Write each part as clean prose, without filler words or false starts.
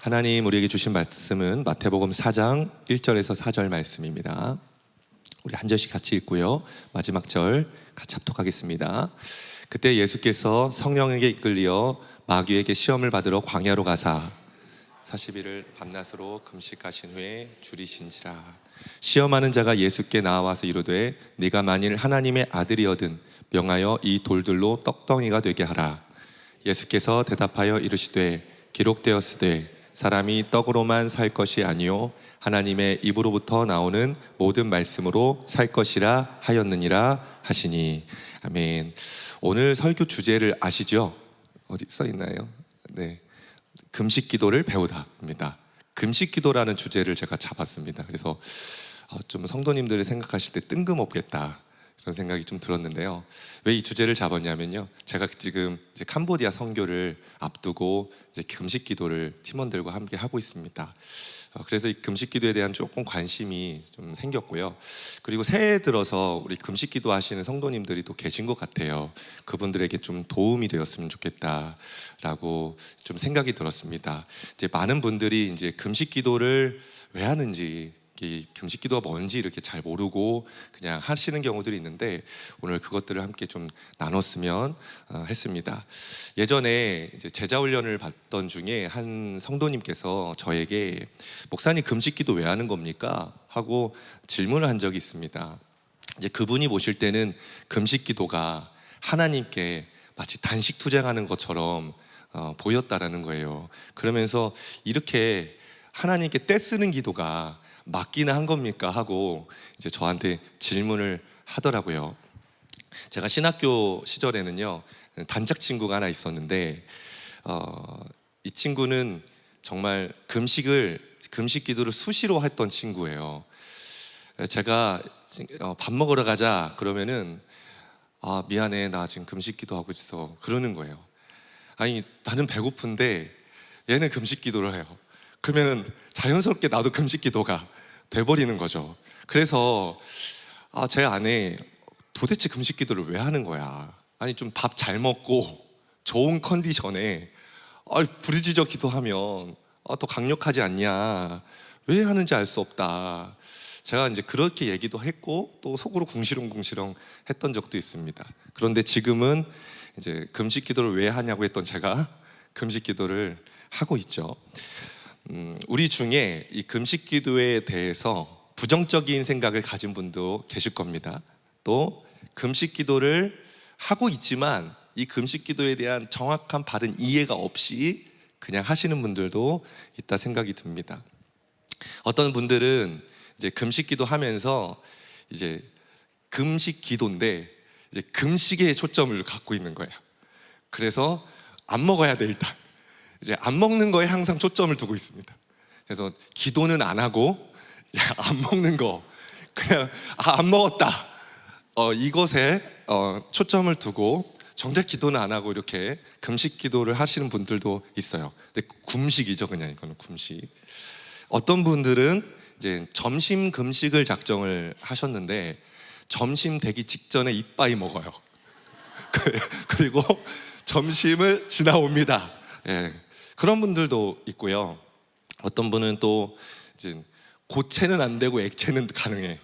하나님 우리에게 주신 말씀은 마태복음 4장 1절에서 4절 말씀입니다. 우리 한 절씩 같이 읽고요, 마지막 절 같이 합독하겠습니다. 그때 예수께서 성령에게 이끌려 마귀에게 시험을 받으러 광야로 가사 40일을 밤낮으로 금식하신 후에 줄이신지라. 시험하는 자가 예수께 나와서 이르되 네가 만일 하나님의 아들이거든 명하여 이 돌들로 떡덩이가 되게 하라. 예수께서 대답하여 이르시되 기록되었으되 사람이 떡으로만 살 것이 아니요 하나님의 입으로부터 나오는 모든 말씀으로 살 것이라 하였느니라 하시니. 아멘. 오늘 설교 주제를 아시죠? 어디 써 있나요? 네, 금식 기도를 배우다입니다. 금식 기도라는 주제를 제가 잡았습니다. 그래서 좀 성도님들이 생각하실 때 뜬금없겠다 그런 생각이 좀 들었는데요. 왜 이 주제를 잡았냐면요, 제가 지금 이제 캄보디아 선교를 앞두고 이제 금식 기도를 팀원들과 함께 하고 있습니다. 그래서 이 금식 기도에 대한 조금 관심이 좀 생겼고요. 그리고 새해 들어서 우리 금식 기도 하시는 성도님들이 또 계신 것 같아요. 그분들에게 좀 도움이 되었으면 좋겠다라고 좀 생각이 들었습니다. 이제 많은 분들이 이제 금식 기도를 왜 하는지, 이 금식 기도가 뭔지 이렇게 잘 모르고 그냥 하시는 경우들이 있는데, 오늘 그것들을 함께 좀 나눴으면 했습니다. 예전에 이제 제자 훈련을 받던 중에 한 성도님께서 저에게 목사님 금식 기도 왜 하는 겁니까? 하고 질문을 한 적이 있습니다. 이제 그분이 보실 때는 금식 기도가 하나님께 마치 단식 투쟁하는 것처럼 보였다라는 거예요. 그러면서 이렇게 하나님께 떼쓰는 기도가 맞기는 한 겁니까? 하고 이제 저한테 질문을 하더라고요. 제가 신학교 시절에는요, 단짝 친구가 하나 있었는데 이 친구는 정말 금식 기도를 수시로 했던 친구예요. 제가 밥 먹으러 가자 그러면은 미안해, 나 지금 금식 기도하고 있어 그러는 거예요. 아니, 나는 배고픈데 얘는 금식 기도를 해요. 그러면은 자연스럽게 나도 금식 기도가 돼버리는 거죠. 그래서 제 안에 도대체 금식 기도를 왜 하는 거야? 아니, 좀 밥 잘 먹고 좋은 컨디션에 부르짖어 기도하면 더 강력하지 않냐? 왜 하는지 알 수 없다. 제가 이제 그렇게 얘기도 했고 또 속으로 궁시렁궁시렁 했던 적도 있습니다. 그런데 지금은 이제 금식 기도를 왜 하냐고 했던 제가 금식 기도를 하고 있죠. 우리 중에 이 금식 기도에 대해서 부정적인 생각을 가진 분도 계실 겁니다. 또 금식 기도를 하고 있지만 이 금식 기도에 대한 정확한 바른 이해가 없이 그냥 하시는 분들도 있다 생각이 듭니다. 어떤 분들은 이제 금식 기도 하면서 이제 금식 기도인데 이제 금식에 초점을 갖고 있는 거예요. 그래서 안 먹어야 돼. 일단 이제 안 먹는 거에 항상 초점을 두고 있습니다. 그래서 기도는 안 하고 안 먹는 거, 그냥 안 먹었다 이것에 초점을 두고 정작 기도는 안 하고 이렇게 금식 기도를 하시는 분들도 있어요. 근데 굶식이죠, 그냥 이거는 굶식. 어떤 분들은 이제 점심 금식을 작정을 하셨는데 점심 되기 직전에 이빠이 먹어요. 그리고 점심을 지나옵니다. 예. 그런 분들도 있고요. 어떤 분은 또 이제 고체는 안 되고 액체는 가능해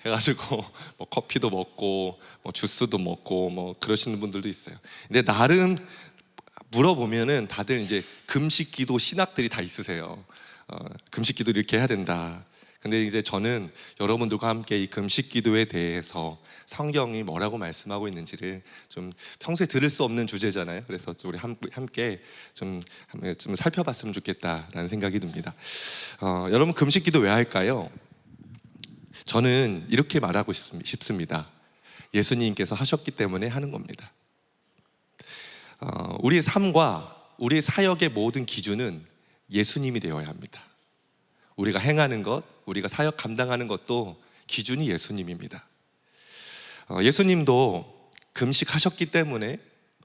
해가지고 뭐 커피도 먹고 뭐 주스도 먹고 뭐 그러시는 분들도 있어요. 근데 나름 물어보면은 다들 이제 금식 기도 신학들이 다 있으세요. 금식 기도 이렇게 해야 된다. 근데 이제 저는 여러분들과 함께 이 금식 기도에 대해서 성경이 뭐라고 말씀하고 있는지를 좀 평소에 들을 수 없는 주제잖아요. 그래서 우리 함께 좀 살펴봤으면 좋겠다라는 생각이 듭니다. 여러분, 금식 기도 왜 할까요? 저는 이렇게 말하고 싶습니다. 예수님께서 하셨기 때문에 하는 겁니다. 우리의 삶과 우리의 사역의 모든 기준은 예수님이 되어야 합니다. 우리가 행하는 것, 우리가 사역 감당하는 것도 기준이 예수님입니다. 예수님도 금식하셨기 때문에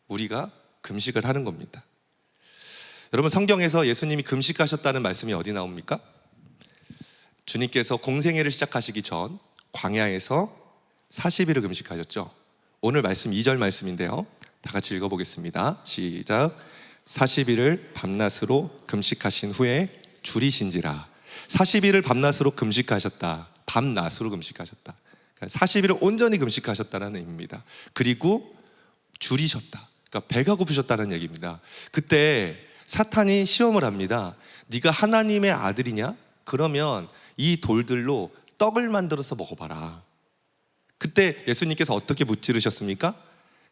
우리가 금식을 하는 겁니다. 여러분, 성경에서 예수님이 금식하셨다는 말씀이 어디 나옵니까? 주님께서 공생애를 시작하시기 전 광야에서 40일을 금식하셨죠. 오늘 말씀 2절 말씀인데요, 다 같이 읽어보겠습니다. 시작. 40일을 밤낮으로 금식하신 후에 줄이신지라. 40일을 밤낮으로 금식하셨다. 밤낮으로 금식하셨다. 40일을 온전히 금식하셨다는 의미입니다. 그리고 줄이셨다. 그러니까 배가 고프셨다는 얘기입니다. 그때 사탄이 시험을 합니다. 네가 하나님의 아들이냐? 그러면 이 돌들로 떡을 만들어서 먹어봐라. 그때 예수님께서 어떻게 무찌르셨습니까?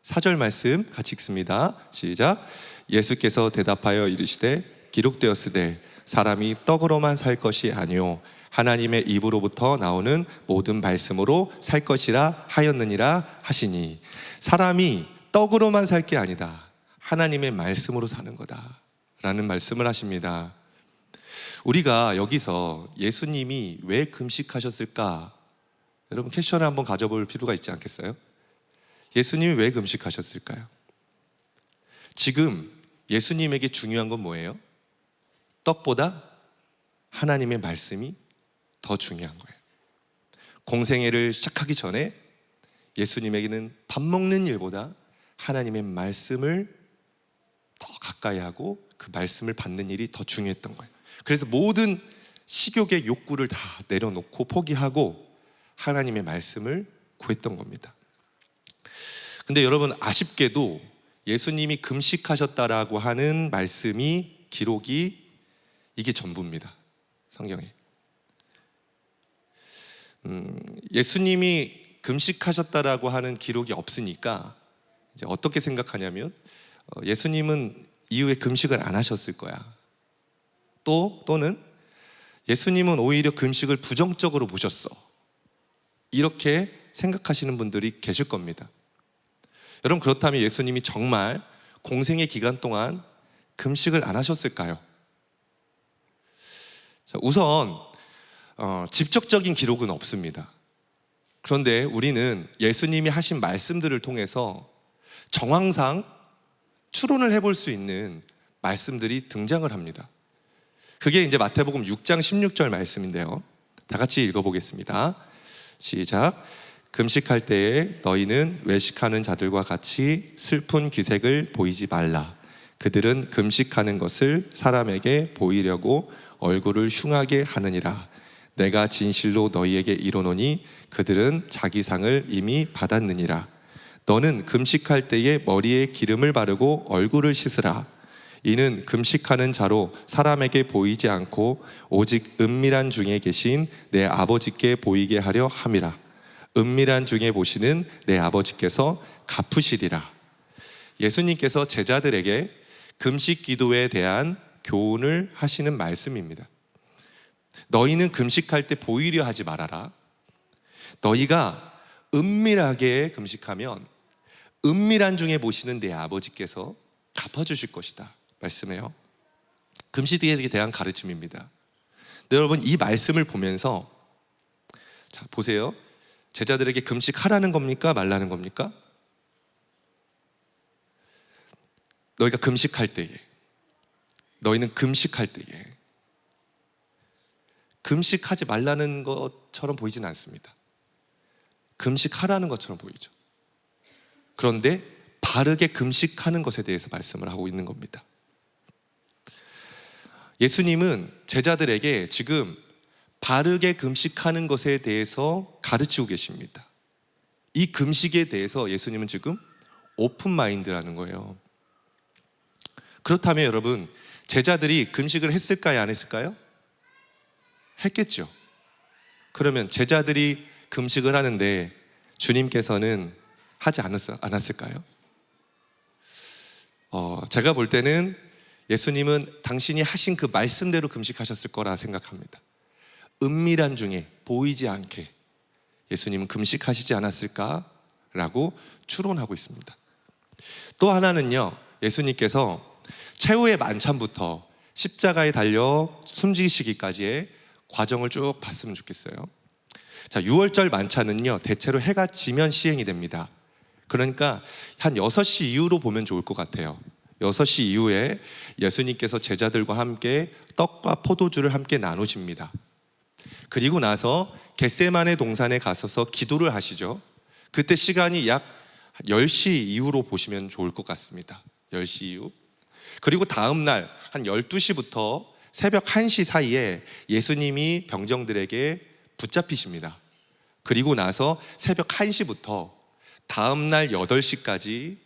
4절 말씀 같이 읽습니다. 시작. 예수께서 대답하여 이르시되 기록되었으되 사람이 떡으로만 살 것이 아니요 하나님의 입으로부터 나오는 모든 말씀으로 살 것이라 하였느니라 하시니, 사람이 떡으로만 살 게 아니다. 하나님의 말씀으로 사는 거다 라는 말씀을 하십니다. 우리가 여기서 예수님이 왜 금식하셨을까? 여러분 퀘션을 한번 가져볼 필요가 있지 않겠어요? 예수님이 왜 금식하셨을까요? 지금 예수님에게 중요한 건 뭐예요? 떡보다 하나님의 말씀이 더 중요한 거예요. 공생애를 시작하기 전에 예수님에게는 밥 먹는 일보다 하나님의 말씀을 더 가까이 하고 그 말씀을 받는 일이 더 중요했던 거예요. 그래서 모든 식욕의 욕구를 다 내려놓고 포기하고 하나님의 말씀을 구했던 겁니다. 근데 여러분, 아쉽게도 예수님이 금식하셨다라고 하는 말씀이, 기록이 이게 전부입니다. 성경에. 예수님이 금식하셨다라고 하는 기록이 없으니까 이제 어떻게 생각하냐면 예수님은 이후에 금식을 안 하셨을 거야. 또는 예수님은 오히려 금식을 부정적으로 보셨어. 이렇게 생각하시는 분들이 계실 겁니다. 여러분, 그렇다면 예수님이 정말 공생의 기간 동안 금식을 안 하셨을까요? 자, 우선 직접적인 기록은 없습니다. 그런데 우리는 예수님이 하신 말씀들을 통해서 정황상 추론을 해볼 수 있는 말씀들이 등장을 합니다. 그게 이제 마태복음 6장 16절 말씀인데요. 다 같이 읽어보겠습니다. 시작. 금식할 때에 너희는 외식하는 자들과 같이 슬픈 기색을 보이지 말라. 그들은 금식하는 것을 사람에게 보이려고 얼굴을 흉하게 하느니라. 내가 진실로 너희에게 이르노니 그들은 자기 상을 이미 받았느니라. 너는 금식할 때에 머리에 기름을 바르고 얼굴을 씻으라. 이는 금식하는 자로 사람에게 보이지 않고 오직 은밀한 중에 계신 내 아버지께 보이게 하려 함이라. 은밀한 중에 보시는 내 아버지께서 갚으시리라. 예수님께서 제자들에게 금식 기도에 대한 교훈을 하시는 말씀입니다. 너희는 금식할 때 보이려 하지 말아라. 너희가 은밀하게 금식하면 은밀한 중에 보시는 내 아버지께서 갚아주실 것이다 말씀해요. 금식에 대한 가르침입니다. 네, 여러분, 이 말씀을 보면서 자 보세요. 제자들에게 금식하라는 겁니까? 말라는 겁니까? 너희가 금식할 때에, 너희는 금식할 때에, 금식하지 말라는 것처럼 보이진 않습니다. 금식하라는 것처럼 보이죠. 그런데 바르게 금식하는 것에 대해서 말씀을 하고 있는 겁니다. 예수님은 제자들에게 지금 바르게 금식하는 것에 대해서 가르치고 계십니다. 이 금식에 대해서 예수님은 지금 오픈 마인드라는 거예요. 그렇다면 여러분, 제자들이 금식을 했을까요? 안 했을까요? 했겠죠. 그러면 제자들이 금식을 하는데 주님께서는 하지 않았을까요? 제가 볼 때는 예수님은 당신이 하신 그 말씀대로 금식하셨을 거라 생각합니다. 은밀한 중에 보이지 않게 예수님은 금식하시지 않았을까라고 추론하고 있습니다. 또 하나는요, 예수님께서 최후의 만찬부터 십자가에 달려 숨지시기까지의 과정을 쭉 봤으면 좋겠어요. 자, 6월절 만찬은요 대체로 해가 지면 시행이 됩니다. 그러니까 한 6시 이후로 보면 좋을 것 같아요. 6시 이후에 예수님께서 제자들과 함께 떡과 포도주를 함께 나누십니다. 그리고 나서 겟세마네 동산에 가서서 기도를 하시죠. 그때 시간이 약 10시 이후로 보시면 좋을 것 같습니다. 10시 이후. 그리고 다음 날 한 12시부터 새벽 1시 사이에 예수님이 병정들에게 붙잡히십니다. 그리고 나서 새벽 1시부터 다음 날 8시까지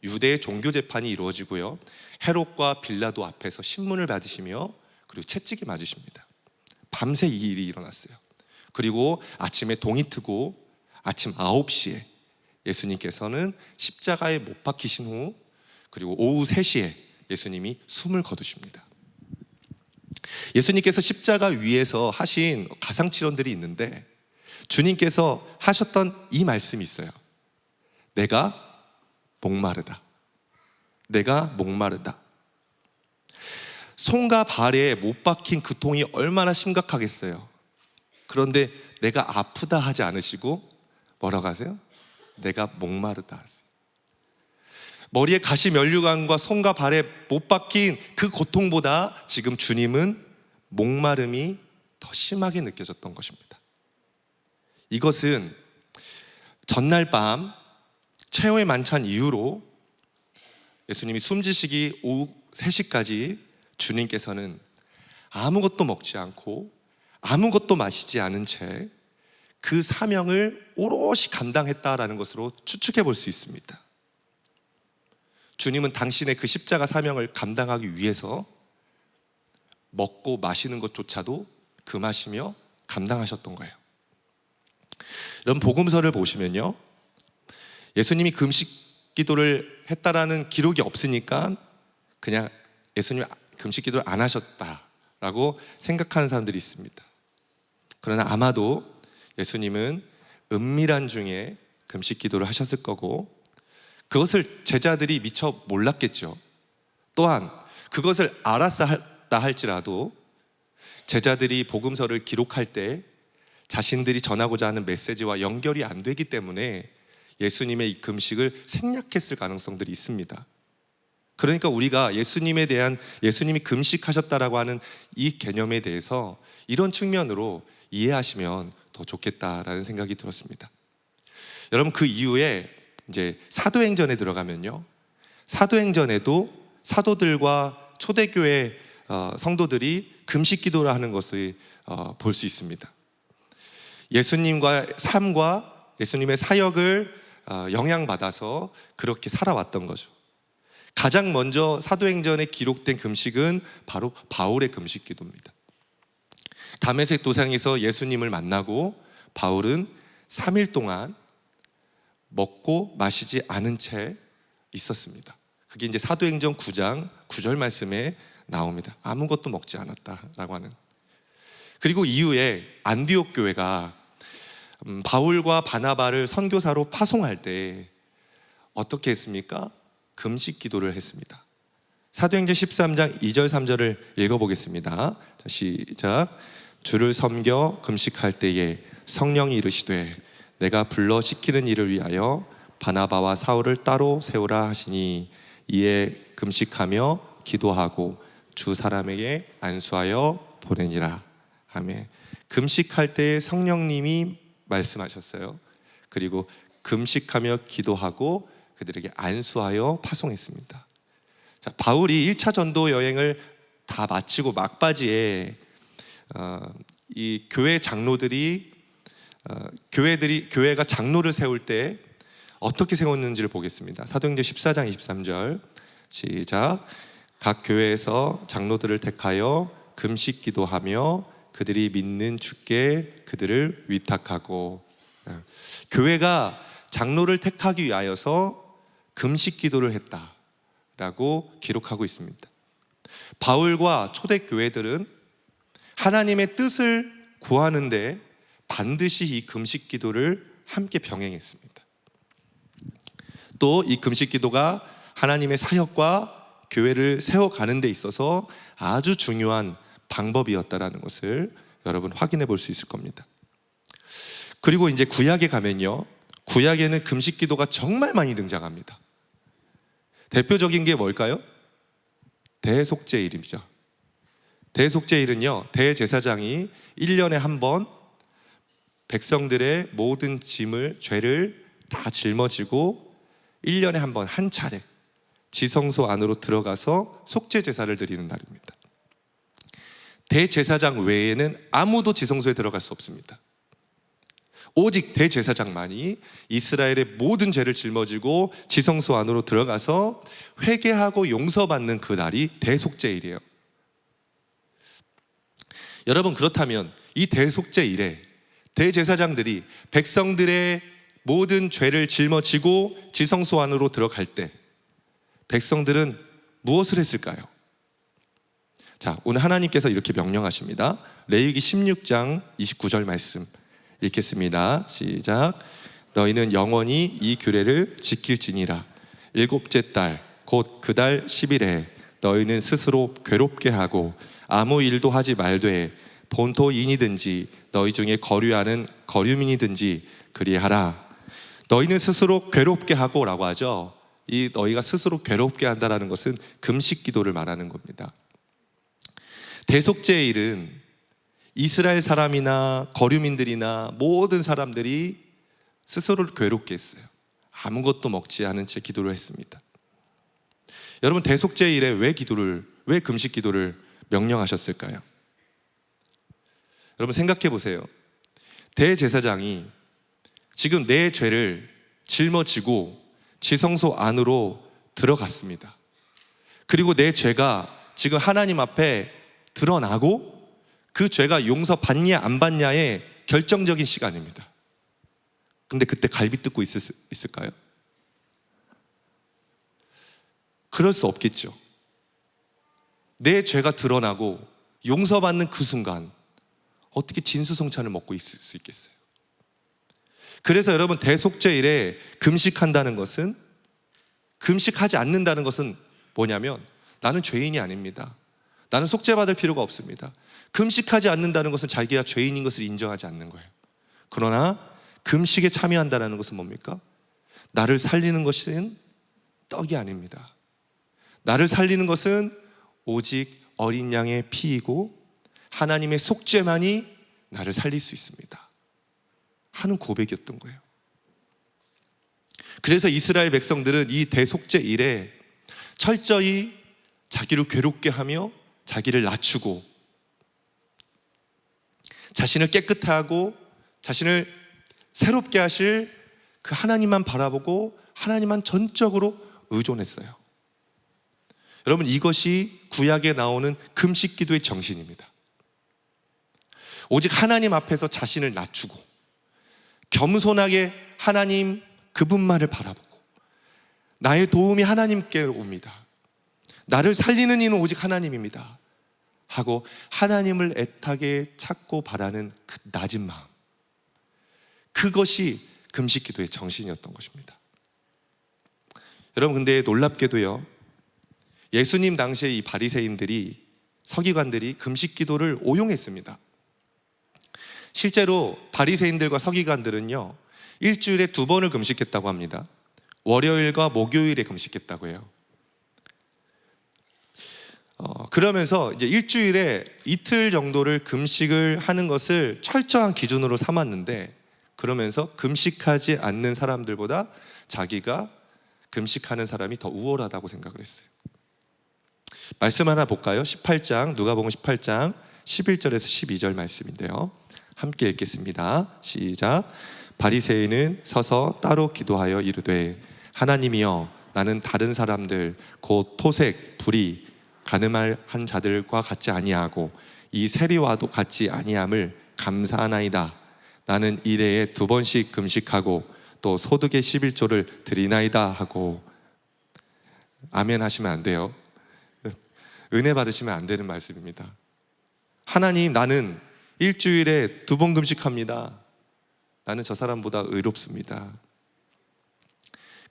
유대의 종교 재판이 이루어지고요. 헤롯과 빌라도 앞에서 신문을 받으시며 그리고 채찍이 맞으십니다. 밤새 이 일이 일어났어요. 그리고 아침에 동이 트고 아침 9시에 예수님께서는 십자가에 못 박히신 후 그리고 오후 3시에 예수님이 숨을 거두십니다. 예수님께서 십자가 위에서 하신 가상치론들이 있는데 주님께서 하셨던 이 말씀이 있어요. 내가 목마르다. 내가 목마르다. 손과 발에 못 박힌 그 통이 얼마나 심각하겠어요. 그런데 내가 아프다 하지 않으시고 뭐라고 하세요? 내가 목마르다 하세요. 머리에 가시 면류관과 손과 발에 못 박힌 그 고통보다 지금 주님은 목마름이 더 심하게 느껴졌던 것입니다. 이것은 전날 밤 최후의 만찬 이후로 예수님이 숨지시기 오후 3시까지 주님께서는 아무것도 먹지 않고 아무것도 마시지 않은 채 그 사명을 오롯이 감당했다라는 것으로 추측해 볼 수 있습니다. 주님은 당신의 그 십자가 사명을 감당하기 위해서 먹고 마시는 것조차도 금하시며 감당하셨던 거예요. 여러분 복음서를 보시면요, 예수님이 금식 기도를 했다라는 기록이 없으니까 그냥 예수님이 금식 기도를 안 하셨다라고 생각하는 사람들이 있습니다. 그러나 아마도 예수님은 은밀한 중에 금식 기도를 하셨을 거고 그것을 제자들이 미처 몰랐겠죠. 또한 그것을 알았다 할지라도 제자들이 복음서를 기록할 때 자신들이 전하고자 하는 메시지와 연결이 안 되기 때문에 예수님의 이 금식을 생략했을 가능성들이 있습니다. 그러니까 우리가 예수님에 대한, 예수님이 금식하셨다라고 하는 이 개념에 대해서 이런 측면으로 이해하시면 더 좋겠다라는 생각이 들었습니다. 여러분 그 이후에 이제 사도행전에 들어가면요, 사도행전에도 사도들과 초대교회 성도들이 금식 기도를 하는 것을 볼 수 있습니다. 예수님과 삶과 예수님의 사역을 영향받아서 그렇게 살아왔던 거죠. 가장 먼저 사도행전에 기록된 금식은 바로 바울의 금식 기도입니다. 다메섹 도상에서 예수님을 만나고 바울은 3일 동안 먹고 마시지 않은 채 있었습니다. 그게 이제 사도행전 9장 9절 말씀에 나옵니다. 아무것도 먹지 않았다라고 하는. 그리고 이후에 안디옥 교회가 바울과 바나바를 선교사로 파송할 때 어떻게 했습니까? 금식 기도를 했습니다. 사도행전 13장 2절 3절을 읽어보겠습니다. 자, 시작. 주를 섬겨 금식할 때에 성령이 이르시되 내가 불러 시키는 일을 위하여 바나바와 사울을 따로 세우라 하시니 이에 금식하며 기도하고 주 사람에게 안수하여 보내니라. 아멘. 금식할 때에 성령님이 말씀하셨어요. 그리고 금식하며 기도하고 그들에게 안수하여 파송했습니다. 자, 바울이 1차 전도 여행을 다 마치고 막바지에 이 교회 장로들이 교회가 장로를 세울 때 어떻게 세웠는지를 보겠습니다. 사도행전 14장 23절 시작. 각 교회에서 장로들을 택하여 금식 기도하며 그들이 믿는 주께 그들을 위탁하고, 교회가 장로를 택하기 위하여서 금식 기도를 했다라고 기록하고 있습니다. 바울과 초대교회들은 하나님의 뜻을 구하는데 반드시 이 금식 기도를 함께 병행했습니다. 또 이 금식 기도가 하나님의 사역과 교회를 세워가는 데 있어서 아주 중요한 방법이었다라는 것을 여러분 확인해 볼 수 있을 겁니다. 그리고 이제 구약에 가면요, 구약에는 금식 기도가 정말 많이 등장합니다. 대표적인 게 뭘까요? 대속죄일이죠. 대속죄일은요, 대제사장이 1년에 한 번 백성들의 모든 죄를 다 짊어지고 1년에 한 번 한 차례 지성소 안으로 들어가서 속죄 제사를 드리는 날입니다. 대제사장 외에는 아무도 지성소에 들어갈 수 없습니다. 오직 대제사장만이 이스라엘의 모든 죄를 짊어지고 지성소 안으로 들어가서 회개하고 용서받는 그 날이 대속죄일이에요. 여러분, 그렇다면 이 대속죄일에 대제사장들이 백성들의 모든 죄를 짊어지고 지성소 안으로 들어갈 때 백성들은 무엇을 했을까요? 자, 오늘 하나님께서 이렇게 명령하십니다. 레위기 16장 29절 말씀 읽겠습니다. 시작. 너희는 영원히 이 규례를 지킬지니라. 일곱째 달 곧 그 달 10일에 너희는 스스로 괴롭게 하고 아무 일도 하지 말되 본토인이든지 너희 중에 거류하는 거류민이든지 그리하라. 너희는 스스로 괴롭게 하고 라고 하죠. 이 너희가 스스로 괴롭게 한다는 것은 금식 기도를 말하는 겁니다. 대속죄일은 이스라엘 사람이나 거류민들이나 모든 사람들이 스스로를 괴롭게 했어요. 아무것도 먹지 않은 채 기도를 했습니다. 여러분, 대속죄일에 왜 금식 기도를 명령하셨을까요? 여러분, 생각해 보세요. 대제사장이 지금 내 죄를 짊어지고 지성소 안으로 들어갔습니다. 그리고 내 죄가 지금 하나님 앞에 드러나고 그 죄가 용서받냐 안 받냐의 결정적인 시간입니다. 근데 그때 갈비 뜯고 있을까요? 그럴 수 없겠죠. 내 죄가 드러나고 용서받는 그 순간 어떻게 진수성찬을 먹고 있을 수 있겠어요? 그래서 여러분, 대속죄일에 금식한다는 것은, 금식하지 않는다는 것은 뭐냐면 나는 죄인이 아닙니다. 나는 속죄받을 필요가 없습니다. 금식하지 않는다는 것은 자기가 죄인인 것을 인정하지 않는 거예요. 그러나 금식에 참여한다는 것은 뭡니까? 나를 살리는 것은 떡이 아닙니다. 나를 살리는 것은 오직 어린 양의 피이고 하나님의 속죄만이 나를 살릴 수 있습니다 하는 고백이었던 거예요. 그래서 이스라엘 백성들은 이 대속죄일에 철저히 자기를 괴롭게 하며 자기를 낮추고 자신을 깨끗하고 자신을 새롭게 하실 그 하나님만 바라보고 하나님만 전적으로 의존했어요. 여러분, 이것이 구약에 나오는 금식 기도의 정신입니다. 오직 하나님 앞에서 자신을 낮추고 겸손하게 하나님 그분만을 바라보고 나의 도움이 하나님께 옵니다. 나를 살리는 이는 오직 하나님입니다 하고 하나님을 애타게 찾고 바라는 그 낮은 마음, 그것이 금식 기도의 정신이었던 것입니다. 여러분, 근데 놀랍게도요, 예수님 당시에 이 바리새인들이, 서기관들이 금식 기도를 오용했습니다. 실제로 바리새인들과 서기관들은요, 일주일에 2번을 금식했다고 합니다. 월요일과 목요일에 금식했다고 해요. 그러면서 이제 일주일에 이틀 정도를 금식을 하는 것을 철저한 기준으로 삼았는데, 그러면서 금식하지 않는 사람들보다 자기가 금식하는 사람이 더 우월하다고 생각을 했어요. 말씀 하나 볼까요? 18장, 누가복음 18장 11절에서 12절 말씀인데요, 함께 읽겠습니다. 시작. 바리새인은 서서 따로 기도하여 이르되 하나님이여, 나는 다른 사람들 곧 토색, 불의, 가늠한 자들과 같지 아니하고 이 세리와도 같지 아니함을 감사하나이다. 나는 일해에 2번씩 금식하고 또 소득의 11조를 드리나이다 하고. 아멘 하시면 안 돼요. 은혜 받으시면 안 되는 말씀입니다. 하나님, 나는 일주일에 2번 금식합니다. 나는 저 사람보다 의롭습니다.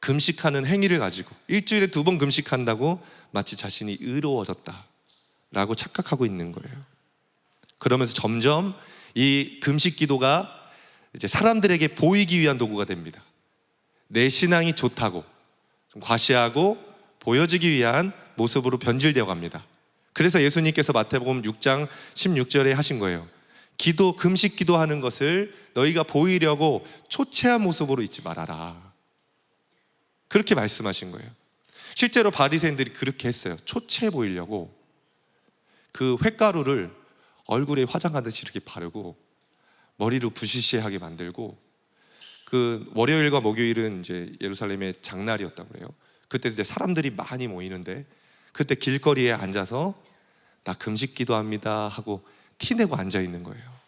금식하는 행위를 가지고 일주일에 2번 금식한다고 마치 자신이 의로워졌다라고 착각하고 있는 거예요. 그러면서 점점 이 금식 기도가 이제 사람들에게 보이기 위한 도구가 됩니다. 내 신앙이 좋다고 좀 과시하고 보여지기 위한 모습으로 변질되어 갑니다. 그래서 예수님께서 마태복음 6장 16절에 하신 거예요. 금식 기도하는 것을 너희가 보이려고 초췌한 모습으로 있지 말아라. 그렇게 말씀하신 거예요. 실제로 바리새인들이 그렇게 했어요. 초췌해 보이려고 그 횟가루를 얼굴에 화장하듯이 이렇게 바르고 머리로 부시시하게 만들고, 그 월요일과 목요일은 이제 예루살렘의 장날이었다고 그래요. 그때 이제 사람들이 많이 모이는데 그때 길거리에 앉아서 나 금식 기도합니다 하고 티내고 앉아 있는 거예요.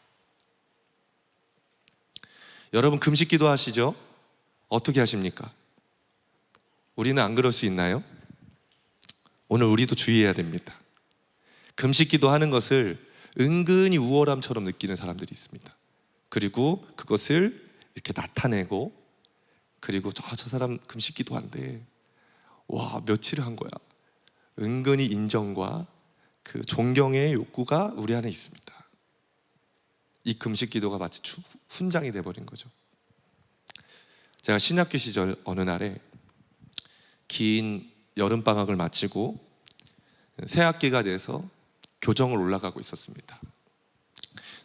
여러분 금식 기도하시죠? 어떻게 하십니까? 우리는 안 그럴 수 있나요? 오늘 우리도 주의해야 됩니다. 금식 기도하는 것을 은근히 우월함처럼 느끼는 사람들이 있습니다. 그리고 그것을 이렇게 나타내고, 그리고 저 사람 금식 기도한대, 와 며칠을 한 거야, 은근히 인정과 그 존경의 욕구가 우리 안에 있습니다. 이 금식 기도가 마치 훈장이 돼버린 거죠. 제가 신학교 시절 어느 날에 긴 여름방학을 마치고 새 학기가 돼서 교정을 올라가고 있었습니다.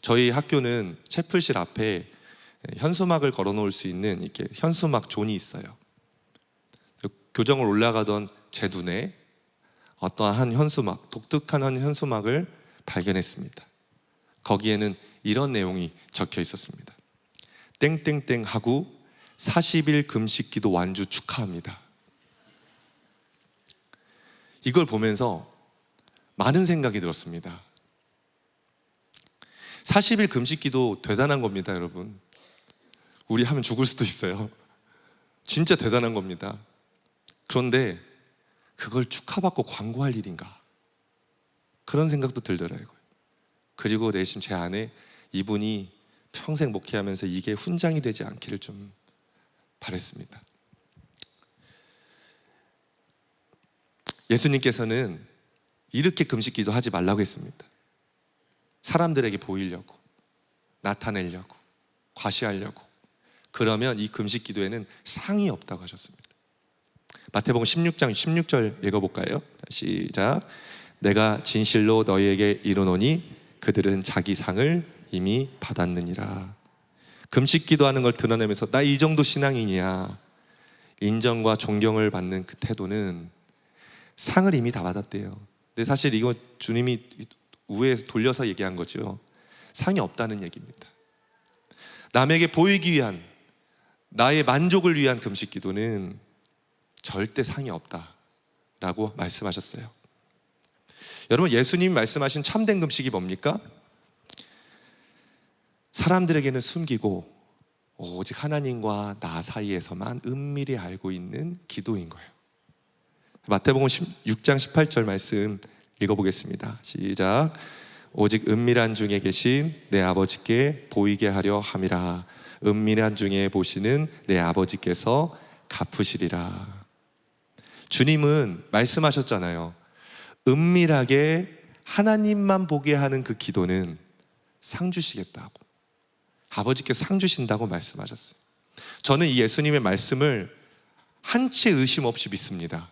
저희 학교는 채플실 앞에 현수막을 걸어 놓을 수 있는 이렇게 현수막 존이 있어요. 교정을 올라가던 제 눈에 어떠한 현수막, 독특한 한 현수막을 발견했습니다. 거기에는 이런 내용이 적혀 있었습니다. 땡땡땡 하고 40일 금식 기도 완주 축하합니다. 이걸 보면서 많은 생각이 들었습니다. 40일 금식 기도 대단한 겁니다, 여러분. 우리 하면 죽을 수도 있어요. 진짜 대단한 겁니다. 그런데 그걸 축하받고 광고할 일인가? 그런 생각도 들더라고요. 그리고 내심 제 안에 이분이 평생 목회하면서 이게 훈장이 되지 않기를 좀 바랬습니다. 예수님께서는 이렇게 금식 기도하지 말라고 했습니다. 사람들에게 보이려고, 나타내려고, 과시하려고. 그러면 이 금식 기도에는 상이 없다고 하셨습니다. 마태복음 16장 16절 읽어볼까요? 시작. 내가 진실로 너희에게 이르노니 그들은 자기 상을 이미 받았느니라. 금식 기도하는 걸 드러내면서 나 이 정도 신앙이냐, 인정과 존경을 받는 그 태도는 상을 이미 다 받았대요. 근데 사실 이거 주님이 우회에서 돌려서 얘기한 거죠. 상이 없다는 얘기입니다. 남에게 보이기 위한, 나의 만족을 위한 금식 기도는 절대 상이 없다라고 말씀하셨어요. 여러분, 예수님이 말씀하신 참된 금식이 뭡니까? 사람들에게는 숨기고 오직 하나님과 나 사이에서만 은밀히 알고 있는 기도인 거예요. 마태복음 6장 18절 말씀 읽어보겠습니다. 시작. 오직 은밀한 중에 계신 내 아버지께 보이게 하려 함이라. 은밀한 중에 보시는 내 아버지께서 갚으시리라. 주님은 말씀하셨잖아요. 은밀하게 하나님만 보게 하는 그 기도는 상 주시겠다고, 아버지께서 상 주신다고 말씀하셨어요. 저는 이 예수님의 말씀을 한치 의심 없이 믿습니다.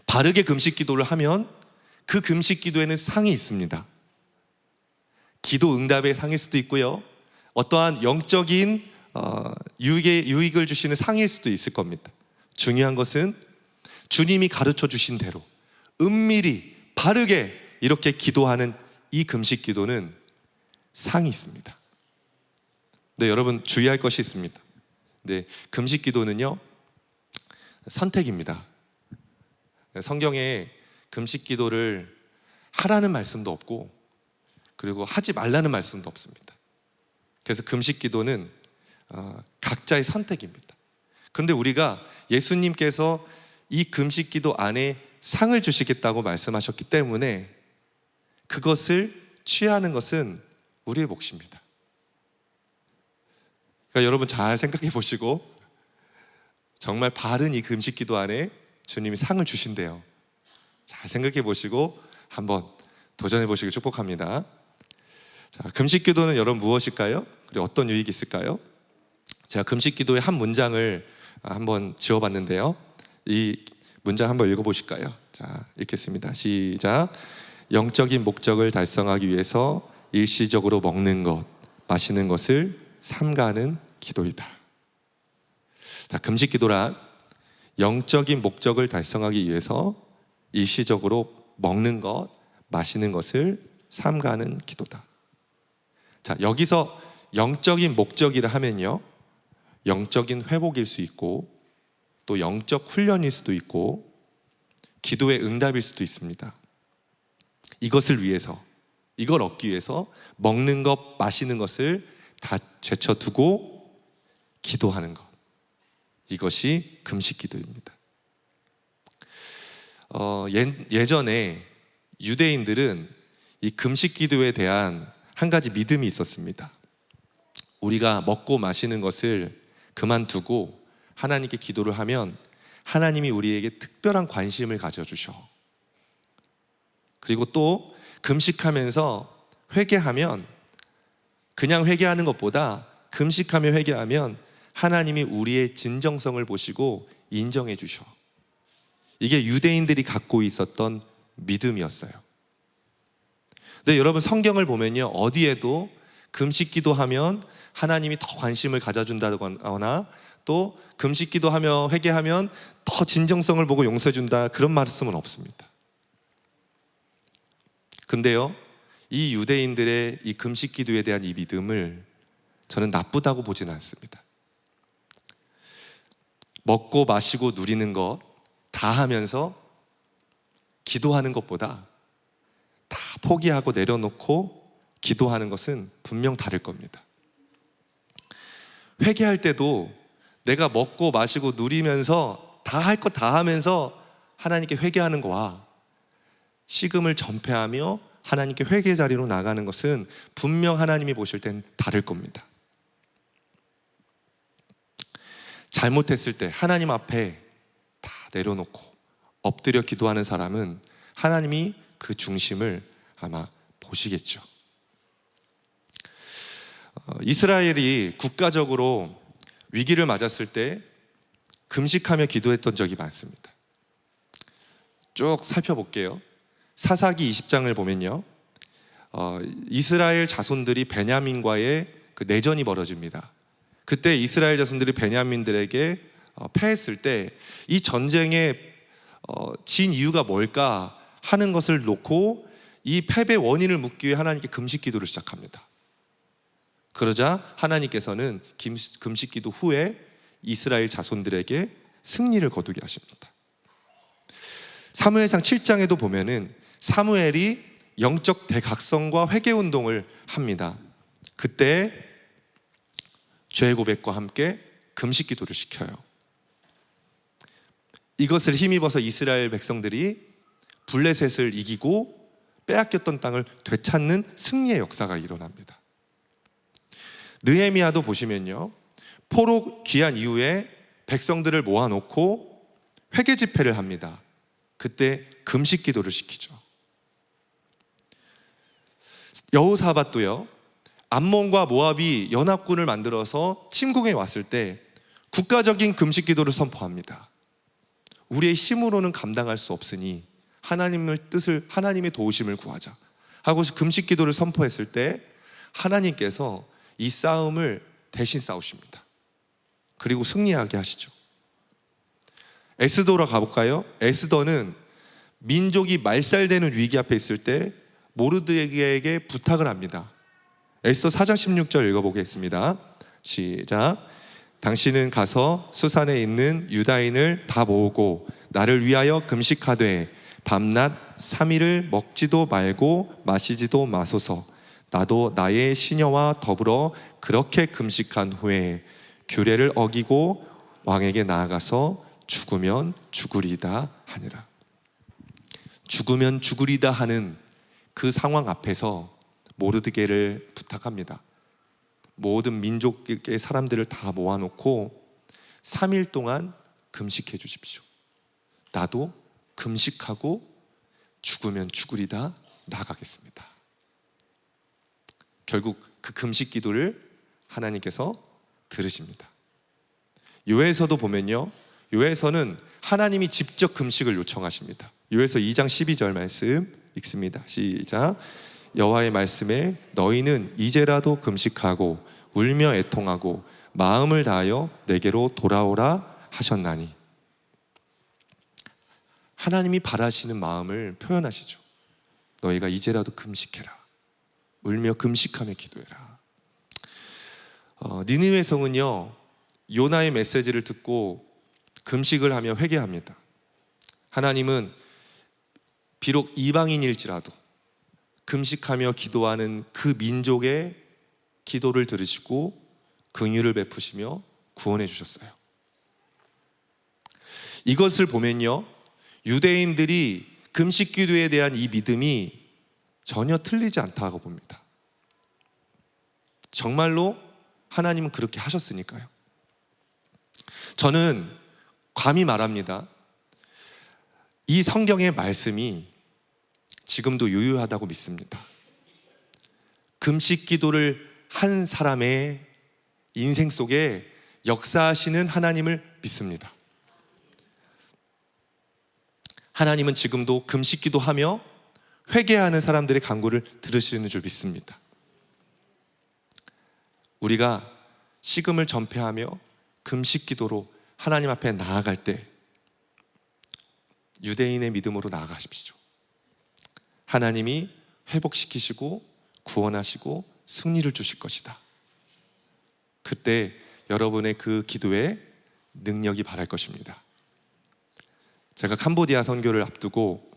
바르게 금식 기도를 하면 그 금식 기도에는 상이 있습니다. 기도 응답의 상일 수도 있고요, 어떠한 영적인 유익을 주시는 상일 수도 있을 겁니다. 중요한 것은 주님이 가르쳐 주신 대로 은밀히 바르게 이렇게 기도하는 이 금식 기도는 상이 있습니다. 네, 여러분 주의할 것이 있습니다. 네, 금식 기도는요 선택입니다. 성경에 금식 기도를 하라는 말씀도 없고 그리고 하지 말라는 말씀도 없습니다. 그래서 금식 기도는 각자의 선택입니다. 그런데 우리가 예수님께서 이 금식 기도 안에 상을 주시겠다고 말씀하셨기 때문에 그것을 취하는 것은 우리의 몫입니다. 그러니까 여러분 잘 생각해 보시고, 정말 바른 이 금식 기도 안에 주님이 상을 주신대요. 잘 생각해 보시고 한번 도전해 보시길 축복합니다. 자, 금식 기도는 여러분 무엇일까요? 그리고 어떤 유익이 있을까요? 제가 금식 기도의 한 문장을 한번 지어봤는데요, 이 문장 한번 읽어보실까요? 자, 읽겠습니다. 시작. 영적인 목적을 달성하기 위해서 일시적으로 먹는 것, 마시는 것을 삼가는 기도이다. 자, 금식 기도란 영적인 목적을 달성하기 위해서 일시적으로 먹는 것, 마시는 것을 삼가는 기도다. 자, 여기서 영적인 목적이라 하면요, 영적인 회복일 수 있고 또 영적 훈련일 수도 있고 기도의 응답일 수도 있습니다. 이것을 위해서, 이걸 얻기 위해서 먹는 것, 마시는 것을 다 제쳐두고 기도하는 것, 이것이 금식 기도입니다. 예전에 유대인들은 이 금식 기도에 대한 한 가지 믿음이 있었습니다. 우리가 먹고 마시는 것을 그만두고 하나님께 기도를 하면 하나님이 우리에게 특별한 관심을 가져주셔. 그리고 또 금식하면서 회개하면, 그냥 회개하는 것보다 금식하며 회개하면 하나님이 우리의 진정성을 보시고 인정해 주셔. 이게 유대인들이 갖고 있었던 믿음이었어요. 근데 여러분, 성경을 보면요, 어디에도 금식 기도하면 하나님이 더 관심을 가져준다거나 또 금식 기도하며 회개하면 더 진정성을 보고 용서해 준다, 그런 말씀은 없습니다. 근데요, 이 유대인들의 이 금식 기도에 대한 이 믿음을 저는 나쁘다고 보지는 않습니다. 먹고 마시고 누리는 것 다 하면서 기도하는 것보다 다 포기하고 내려놓고 기도하는 것은 분명 다를 겁니다. 회개할 때도 내가 먹고 마시고 누리면서 다 할 것 다 하면서 하나님께 회개하는 거와 식음을 전폐하며 하나님께 회개 자리로 나가는 것은 분명 하나님이 보실 땐 다를 겁니다. 잘못했을 때 하나님 앞에 다 내려놓고 엎드려 기도하는 사람은 하나님이 그 중심을 아마 보시겠죠. 이스라엘이 국가적으로 위기를 맞았을 때 금식하며 기도했던 적이 많습니다. 쭉 살펴볼게요. 사사기 20장을 보면요, 이스라엘 자손들이 베냐민과의 그 내전이 벌어집니다. 그때 이스라엘 자손들이 베냐민들에게 패했을 때 이 전쟁에 진 이유가 뭘까 하는 것을 놓고 이 패배 원인을 묻기 위해 하나님께 금식 기도를 시작합니다. 그러자 하나님께서는 금식 기도 후에 이스라엘 자손들에게 승리를 거두게 하십니다. 사무엘상 7장에도 보면은 사무엘이 영적 대각성과 회개 운동을 합니다. 그때 죄 고백과 함께 금식 기도를 시켜요. 이것을 힘입어서 이스라엘 백성들이 블레셋을 이기고 빼앗겼던 땅을 되찾는 승리의 역사가 일어납니다. 느헤미야도 보시면요, 포로 귀환 이후에 백성들을 모아놓고 회개 집회를 합니다. 그때 금식 기도를 시키죠. 여호사밧도요, 암몬과 모압이 연합군을 만들어서 침공해 왔을 때 국가적인 금식 기도를 선포합니다. 우리의 힘으로는 감당할 수 없으니 하나님의 도우심을 구하자 하고 금식 기도를 선포했을 때 하나님께서 이 싸움을 대신 싸우십니다. 그리고 승리하게 하시죠. 에스더로 가볼까요? 에스더는 민족이 말살되는 위기 앞에 있을 때 모르드게에게 부탁을 합니다. 에스더 4장 16절 읽어보겠습니다. 시작. 당신은 가서 수산에 있는 유다인을 다 모으고 나를 위하여 금식하되 밤낮 3일을 먹지도 말고 마시지도 마소서. 나도 나의 시녀와 더불어 그렇게 금식한 후에 규례를 어기고 왕에게 나아가서 죽으면 죽으리다 하니라. 죽으면 죽으리다 하는 그 상황 앞에서 모르드게를 부탁합니다. 모든 민족의 사람들을 다 모아놓고 3일 동안 금식해 주십시오. 나도 금식하고 죽으면 죽으리다 나가겠습니다. 결국 그 금식 기도를 하나님께서 들으십니다. 요엘서도 보면요, 요엘서는 하나님이 직접 금식을 요청하십니다. 요엘서 2장 12절 말씀 읽습니다. 시작. 여호와의 말씀에 너희는 이제라도 금식하고 울며 애통하고 마음을 다하여 내게로 돌아오라 하셨나니. 하나님이 바라시는 마음을 표현하시죠. 너희가 이제라도 금식해라. 울며 금식하며 기도해라. 니느웨 성은요, 요나의 메시지를 듣고 금식을 하며 회개합니다. 하나님은 비록 이방인일지라도 금식하며 기도하는 그 민족의 기도를 들으시고 긍휼을 베푸시며 구원해 주셨어요. 이것을 보면요, 유대인들이 금식 기도에 대한 이 믿음이 전혀 틀리지 않다고 봅니다. 정말로 하나님은 그렇게 하셨으니까요. 저는 감히 말합니다. 이 성경의 말씀이 지금도 유효하다고 믿습니다. 금식 기도를 한 사람의 인생 속에 역사하시는 하나님을 믿습니다. 하나님은 지금도 금식 기도하며 회개하는 사람들의 간구를 들으시는 줄 믿습니다. 우리가 식음을 전폐하며 금식 기도로 하나님 앞에 나아갈 때 유대인의 믿음으로 나아가십시오. 하나님이 회복시키시고 구원하시고 승리를 주실 것이다. 그때 여러분의 그 기도에 능력이 발할 것입니다. 제가 캄보디아 선교를 앞두고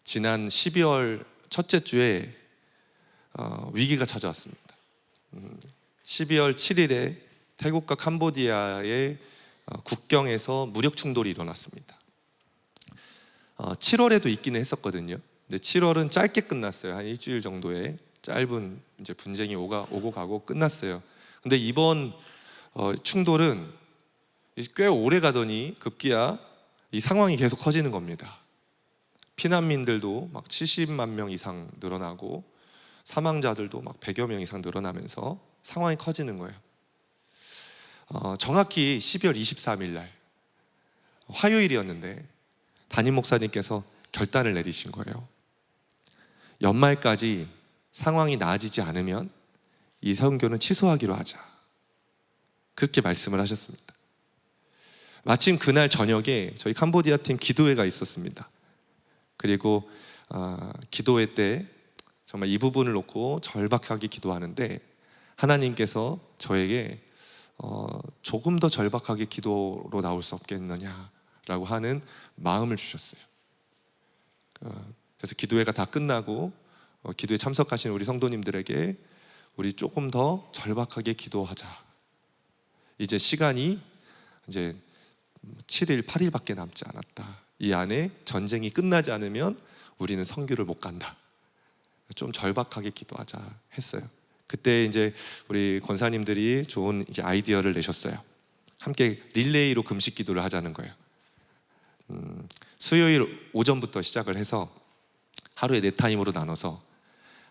지난 12월 첫째 주에 위기가 찾아왔습니다. 12월 7일에 태국과 캄보디아의 국경에서 무력 충돌이 일어났습니다. 7월에도 있기는 했었거든요. 근데 7월은 짧게 끝났어요. 한 일주일 정도의 짧은 이제 분쟁이 오고 가고 끝났어요. 근데 이번 충돌은 꽤 오래 가더니 급기야 이 상황이 계속 커지는 겁니다. 피난민들도 막 70만 명 이상 늘어나고 사망자들도 막 100여 명 이상 늘어나면서 상황이 커지는 거예요. 정확히 12월 23일 날 화요일이었는데 담임 목사님께서 결단을 내리신 거예요. 연말까지 상황이 나아지지 않으면 이 선교는 취소하기로 하자. 그렇게 말씀을 하셨습니다. 마침 그날 저녁에 저희 캄보디아 팀 기도회가 있었습니다. 그리고 기도회 때 정말 이 부분을 놓고 절박하게 기도하는데 하나님께서 저에게 조금 더 절박하게 기도로 나올 수 없겠느냐라고 하는 마음을 주셨어요. 그래서 기도회가 다 끝나고 기도에 참석하신 우리 성도님들에게 우리 조금 더 절박하게 기도하자. 이제 시간이 이제 7일, 8일밖에 남지 않았다. 이 안에 전쟁이 끝나지 않으면 우리는 선교를 못 간다. 좀 절박하게 기도하자 했어요. 그때 이제 우리 권사님들이 좋은 이제 아이디어를 내셨어요. 함께 릴레이로 금식 기도를 하자는 거예요. 수요일 오전부터 시작을 해서 하루에 4타임으로 나눠서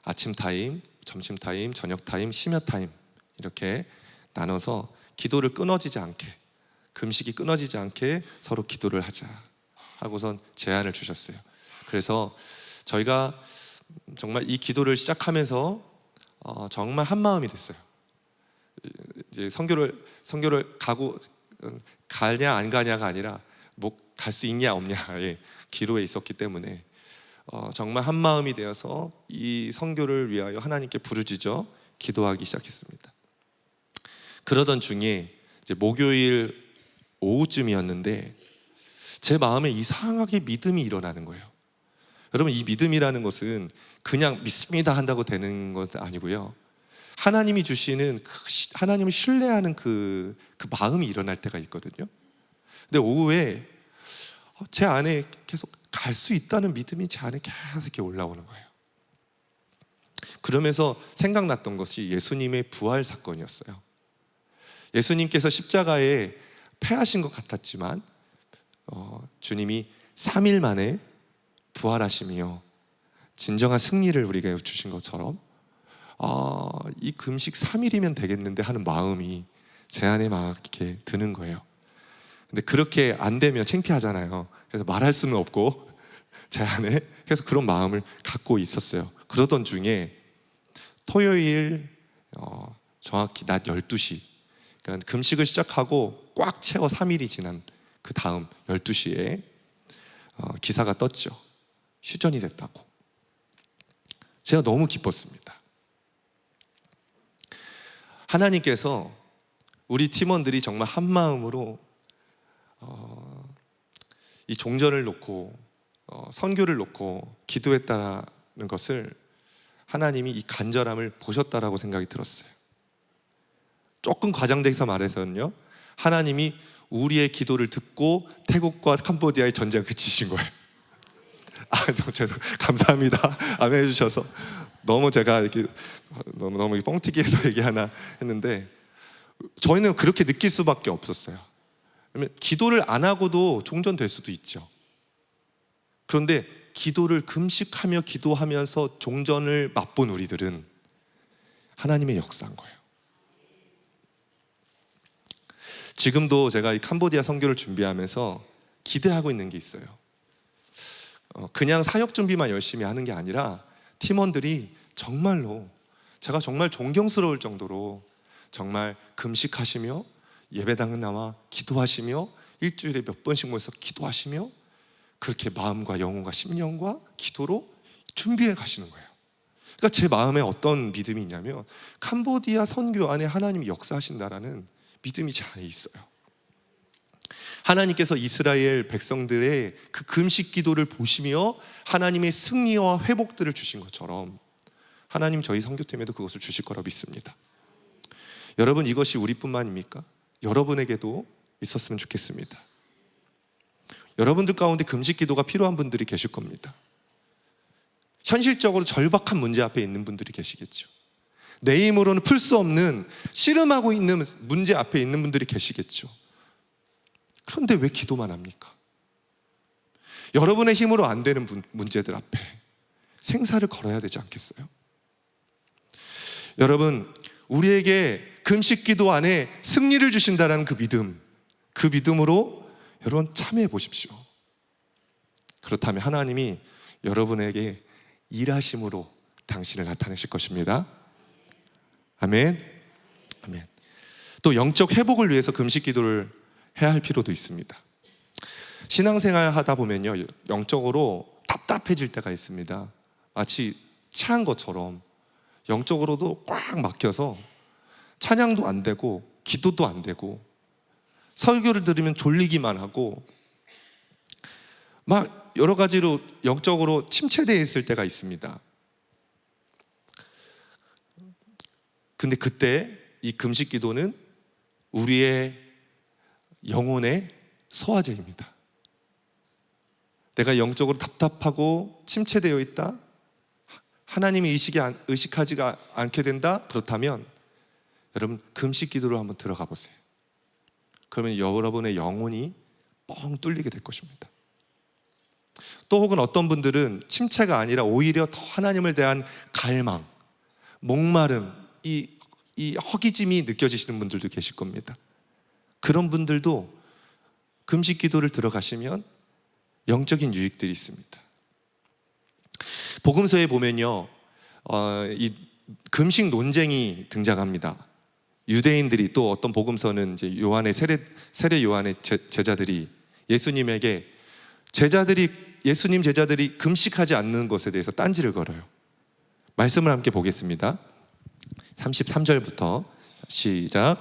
아침 타임, 점심 타임, 저녁 타임, 심야 타임 이렇게 나눠서 기도를 끊어지지 않게, 금식이 끊어지지 않게 서로 기도를 하자 하고선 제안을 주셨어요. 그래서 저희가 정말 이 기도를 시작하면서 정말 한 마음이 됐어요. 이제 선교를 가냐 안 가냐가 아니라 뭐 갈 수 있냐 없냐의 기로에 있었기 때문에 정말 한 마음이 되어서 이 선교를 위하여 하나님께 부르짖어 기도하기 시작했습니다. 그러던 중에 이제 목요일 오후쯤이었는데 제 마음에 이상하게 믿음이 일어나는 거예요. 여러분, 이 믿음이라는 것은 그냥 믿습니다 한다고 되는 것 아니고요. 하나님이 주시는 하나님을 신뢰하는 그 마음이 일어날 때가 있거든요. 근데 오후에 제 안에 계속 갈 수 있다는 믿음이 제 안에 계속 이렇게 올라오는 거예요. 그러면서 생각났던 것이 예수님의 부활 사건이었어요. 예수님께서 십자가에 패하신 것 같았지만 주님이 3일 만에 부활하시며 진정한 승리를 우리에게 주신 것처럼 이 금식 3일이면 되겠는데 하는 마음이 제 안에 막 이렇게 드는 거예요. 근데 그렇게 안 되면 창피하잖아요. 그래서 말할 수는 없고 제 안에 계속 그런 마음을 갖고 있었어요. 그러던 중에 토요일 정확히 낮 12시, 그러니까 금식을 시작하고 꽉 채워 3일이 지난 그 다음 12시에 기사가 떴죠. 휴전이 됐다고. 제가 너무 기뻤습니다. 하나님께서 우리 팀원들이 정말 한 마음으로 이 종전을 놓고 선교를 놓고 기도했다는 것을 하나님이 이 간절함을 보셨다라고 생각이 들었어요. 조금 과장돼서 말해서는요, 하나님이 우리의 기도를 듣고 태국과 캄보디아의 전쟁을 그치신 거예요. 감사합니다. 아멘 해주셔서 너무 제가 이렇게 너무 뻥튀기해서 얘기하나 했는데, 저희는 그렇게 느낄 수밖에 없었어요. 왜냐면 기도를 안 하고도 종전될 수도 있죠. 그런데 기도를 금식하며 기도하면서 종전을 맛본 우리들은 하나님의 역사인 거예요. 지금도 제가 이 캄보디아 선교를 준비하면서 기대하고 있는 게 있어요. 그냥 사역 준비만 열심히 하는 게 아니라 팀원들이 정말로, 제가 정말 존경스러울 정도로 정말 금식하시며 예배당에 나와 기도하시며 일주일에 몇 번씩 모여서 기도하시며 그렇게 마음과 영혼과 심령과 기도로 준비해 가시는 거예요. 그러니까 제 마음에 어떤 믿음이 있냐면, 캄보디아 선교 안에 하나님이 역사하신다라는 믿음이 제 안에 있어요. 하나님께서 이스라엘 백성들의 그 금식 기도를 보시며 하나님의 승리와 회복들을 주신 것처럼 하나님 저희 선교팀에도 그것을 주실 거라고 믿습니다. 여러분, 이것이 우리뿐만입니까? 여러분에게도 있었으면 좋겠습니다. 여러분들 가운데 금식 기도가 필요한 분들이 계실 겁니다. 현실적으로 절박한 문제 앞에 있는 분들이 계시겠죠. 내 힘으로는 풀 수 없는 씨름하고 있는 문제 앞에 있는 분들이 계시겠죠. 그런데 왜 기도만 합니까? 여러분의 힘으로 안 되는 문제들 앞에 생사를 걸어야 되지 않겠어요? 여러분, 우리에게 금식 기도 안에 승리를 주신다는 그 믿음으로 여러분 참여해 보십시오. 그렇다면 하나님이 여러분에게 일하심으로 당신을 나타내실 것입니다. 아멘. 아멘. 또 영적 회복을 위해서 금식 기도를 해야 할 필요도 있습니다. 신앙생활 하다 보면요, 영적으로 답답해질 때가 있습니다. 마치 체한 것처럼 영적으로도 꽉 막혀서 찬양도 안 되고 기도도 안 되고 설교를 들으면 졸리기만 하고 막 여러 가지로 영적으로 침체되어 있을 때가 있습니다. 근데 그때 이 금식 기도는 우리의 영혼의 소화제입니다. 내가 영적으로 답답하고 침체되어 있다, 하나님이 의식하지가 않게 된다, 그렇다면 여러분 금식 기도로 한번 들어가 보세요. 그러면 여러분의 영혼이 뻥 뚫리게 될 것입니다. 또 혹은 어떤 분들은 침체가 아니라 오히려 더 하나님을 대한 갈망, 목마름, 이 허기짐이 느껴지시는 분들도 계실 겁니다. 그런 분들도 금식 기도를 들어가시면 영적인 유익들이 있습니다. 복음서에 보면요, 이 금식 논쟁이 등장합니다. 유대인들이, 또 어떤 복음서는 이제 요한의 세례 요한의 제자들이 예수님에게 예수님 제자들이 금식하지 않는 것에 대해서 딴지를 걸어요. 말씀을 함께 보겠습니다. 33절부터 시작.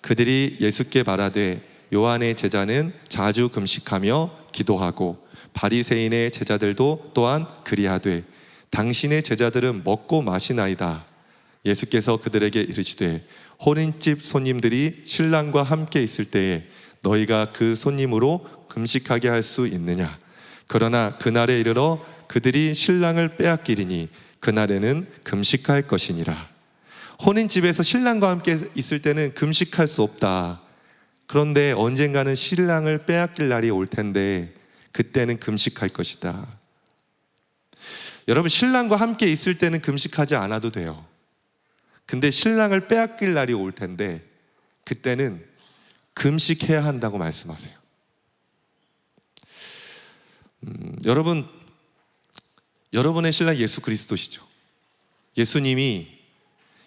그들이 예수께 말하되 요한의 제자는 자주 금식하며 기도하고 바리새인의 제자들도 또한 그리하되 당신의 제자들은 먹고 마시나이다. 예수께서 그들에게 이르시되 혼인집 손님들이 신랑과 함께 있을 때에 너희가 그 손님으로 금식하게 할 수 있느냐? 그러나 그날에 이르러 그들이 신랑을 빼앗기리니 그날에는 금식할 것이니라. 혼인집에서 신랑과 함께 있을 때는 금식할 수 없다. 그런데 언젠가는 신랑을 빼앗길 날이 올 텐데 그때는 금식할 것이다. 여러분, 신랑과 함께 있을 때는 금식하지 않아도 돼요. 근데 신랑을 빼앗길 날이 올 텐데 그때는 금식해야 한다고 말씀하세요. 여러분의 신랑 예수 그리스도시죠. 예수님이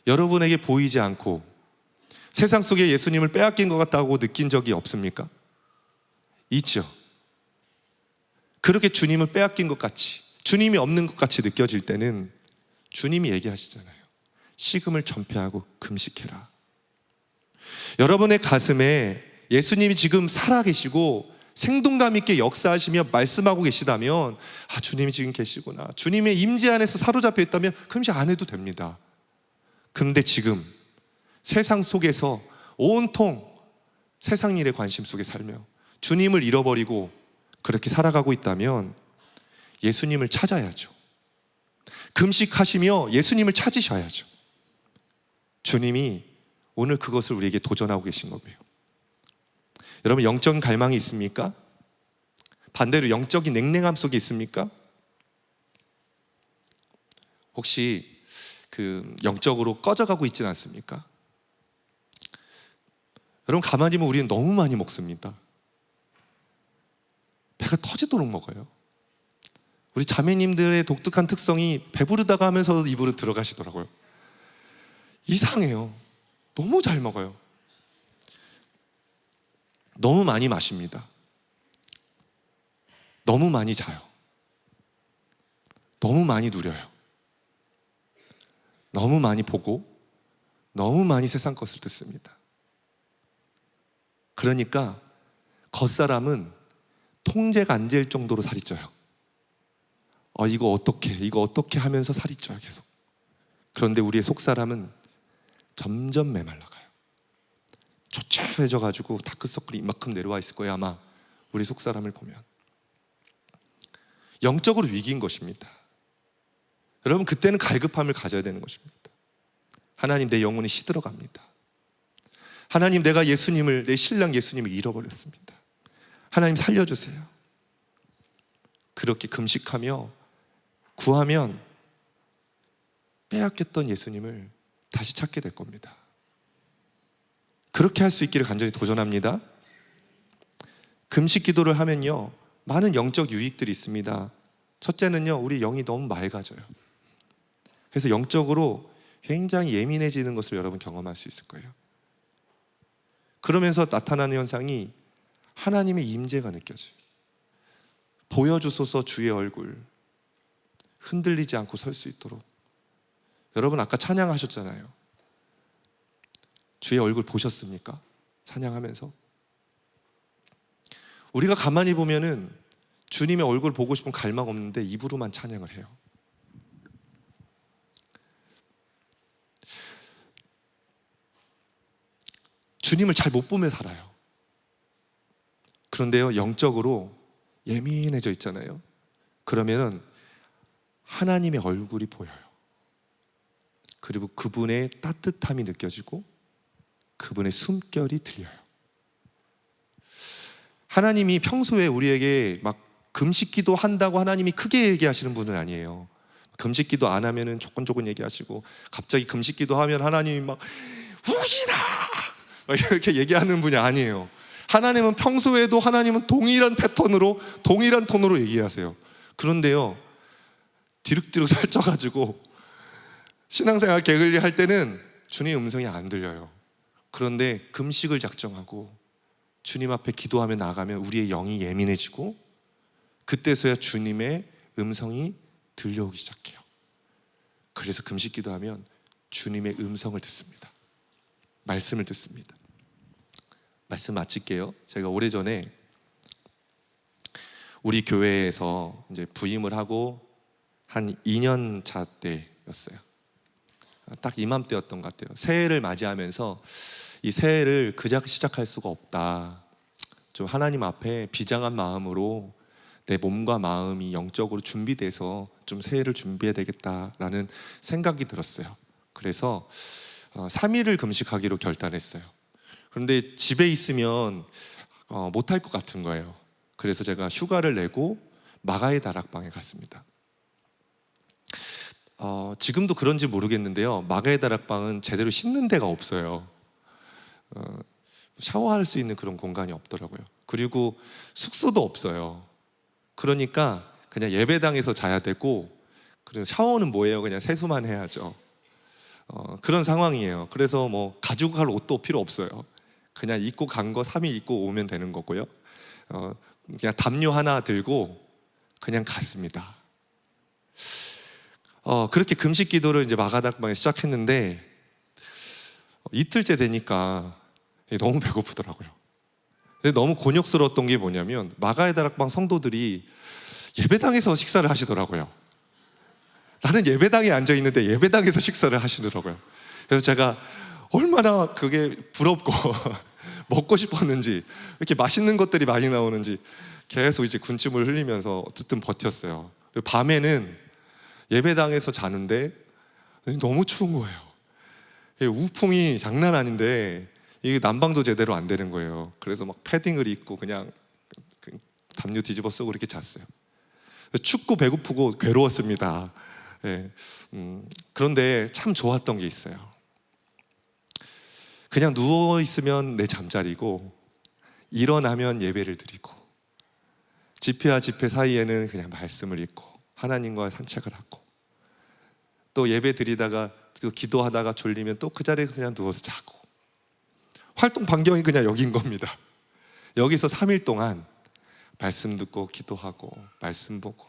여러분에게 보이지 않고 세상 속에 예수님을 빼앗긴 것 같다고 느낀 적이 없습니까? 있죠. 그렇게 주님을 빼앗긴 것 같이, 주님이 없는 것 같이 느껴질 때는 주님이 얘기하시잖아요. 식음을 전폐하고 금식해라. 여러분의 가슴에 예수님이 지금 살아계시고 생동감 있게 역사하시며 말씀하고 계시다면, 아, 주님이 지금 계시구나, 주님의 임재 안에서 사로잡혀 있다면 금식 안 해도 됩니다. 그런데 지금 세상 속에서 온통 세상 일에 관심 속에 살며 주님을 잃어버리고 그렇게 살아가고 있다면 예수님을 찾아야죠. 금식하시며 예수님을 찾으셔야죠. 주님이 오늘 그것을 우리에게 도전하고 계신 거예요. 여러분, 영적인 갈망이 있습니까? 반대로 영적인 냉랭함 속에 있습니까? 혹시 영적으로 꺼져가고 있지는 않습니까? 여러분, 가만히 보면 우리는 너무 많이 먹습니다. 배가 터지도록 먹어요. 우리 자매님들의 독특한 특성이 배부르다가 하면서 입으로 들어가시더라고요. 이상해요. 너무 잘 먹어요. 너무 많이 마십니다. 너무 많이 자요. 너무 많이 누려요. 너무 많이 보고 너무 많이 세상 것을 듣습니다. 그러니까 겉사람은 통제가 안 될 정도로 살이 쪄요. 이거 어떻게 하면서 살이 쪄요, 계속. 그런데 우리의 속사람은 점점 메말라가요. 초췌해져가지고 다크서클이 이만큼 내려와 있을 거예요, 아마. 우리 속사람을 보면. 영적으로 위기인 것입니다. 여러분, 그때는 갈급함을 가져야 되는 것입니다. 하나님, 내 영혼이 시들어갑니다. 하나님, 내가 내 신랑 예수님을 잃어버렸습니다. 하나님, 살려주세요. 그렇게 금식하며 구하면 빼앗겼던 예수님을 다시 찾게 될 겁니다. 그렇게 할 수 있기를 간절히 도전합니다. 금식 기도를 하면요, 많은 영적 유익들이 있습니다. 첫째는요, 우리 영이 너무 맑아져요. 그래서 영적으로 굉장히 예민해지는 것을 여러분 경험할 수 있을 거예요. 그러면서 나타나는 현상이 하나님의 임재가 느껴져요. 보여주소서 주의 얼굴, 흔들리지 않고 설 수 있도록. 여러분, 아까 찬양하셨잖아요. 주의 얼굴 보셨습니까? 찬양하면서. 우리가 가만히 보면은 주님의 얼굴 보고 싶은 갈망 없는데 입으로만 찬양을 해요. 주님을 잘 못 보며 살아요. 그런데요, 영적으로 예민해져 있잖아요. 그러면은 하나님의 얼굴이 보여요. 그리고 그분의 따뜻함이 느껴지고 그분의 숨결이 들려요. 하나님이 평소에 우리에게 막 금식기도 한다고 하나님이 크게 얘기하시는 분은 아니에요. 금식기도 안 하면은 조곤조곤 얘기하시고, 갑자기 금식기도 하면 하나님이 막 우시나 이렇게 얘기하는 분이 아니에요. 하나님은 평소에도 하나님은 동일한 패턴으로, 동일한 톤으로 얘기하세요. 그런데요, 디륵디륵 살쪄가지고 신앙생활 게을리 할 때는 주님 음성이 안 들려요. 그런데 금식을 작정하고 주님 앞에 기도하며 나아가면 우리의 영이 예민해지고, 그때서야 주님의 음성이 들려오기 시작해요. 그래서 금식 기도하면 주님의 음성을 듣습니다. 말씀을 듣습니다. 말씀 마칠게요. 제가 오래전에 우리 교회에서 이제 부임을 하고 한 2년 차 때였어요. 딱 이맘때였던 것 같아요. 새해를 맞이하면서 이 새해를 그저 시작할 수가 없다. 좀 하나님 앞에 비장한 마음으로 내 몸과 마음이 영적으로 준비돼서 좀 새해를 준비해야 되겠다라는 생각이 들었어요. 그래서 3일을 금식하기로 결단했어요. 그런데 집에 있으면 못할 것 같은 거예요. 그래서 제가 휴가를 내고 마가의 다락방에 갔습니다. 지금도 그런지 모르겠는데요, 마가의 다락방은 제대로 씻는 데가 없어요. 샤워할 수 있는 그런 공간이 없더라고요. 그리고 숙소도 없어요. 그러니까 그냥 예배당에서 자야 되고, 그래서 샤워는 뭐예요? 그냥 세수만 해야죠. 그런 상황이에요. 그래서 뭐 가지고 갈 옷도 필요 없어요. 그냥 입고 간 거 3일 입고 오면 되는 거고요. 그냥 담요 하나 들고 그냥 갔습니다. 그렇게 금식 기도를 이제 마가다락방에 시작했는데 이틀째 되니까 너무 배고프더라고요. 근데 너무 곤욕스러웠던 게 뭐냐면 마가다락방 성도들이 예배당에서 식사를 하시더라고요. 나는 예배당에 앉아 있는데 예배당에서 식사를 하시더라고요. 그래서 제가 얼마나 그게 부럽고 먹고 싶었는지, 이렇게 맛있는 것들이 많이 나오는지 계속 이제 군침을 흘리면서 어쨌든 버텼어요. 밤에는 예배당에서 자는데 너무 추운 거예요. 우풍이 장난 아닌데 이게 난방도 제대로 안 되는 거예요. 그래서 막 패딩을 입고 그냥 담요 뒤집어 쓰고 이렇게 잤어요. 춥고 배고프고 괴로웠습니다. 그런데 참 좋았던 게 있어요. 그냥 누워 있으면 내 잠자리고 일어나면 예배를 드리고 집회와 집회 사이에는 그냥 말씀을 읽고 하나님과 산책을 하고 또 예배 드리다가 또 기도하다가 졸리면 또 그 자리에 그냥 누워서 자고, 활동 반경이 그냥 여긴 겁니다. 여기서 3일 동안 말씀 듣고 기도하고 말씀 보고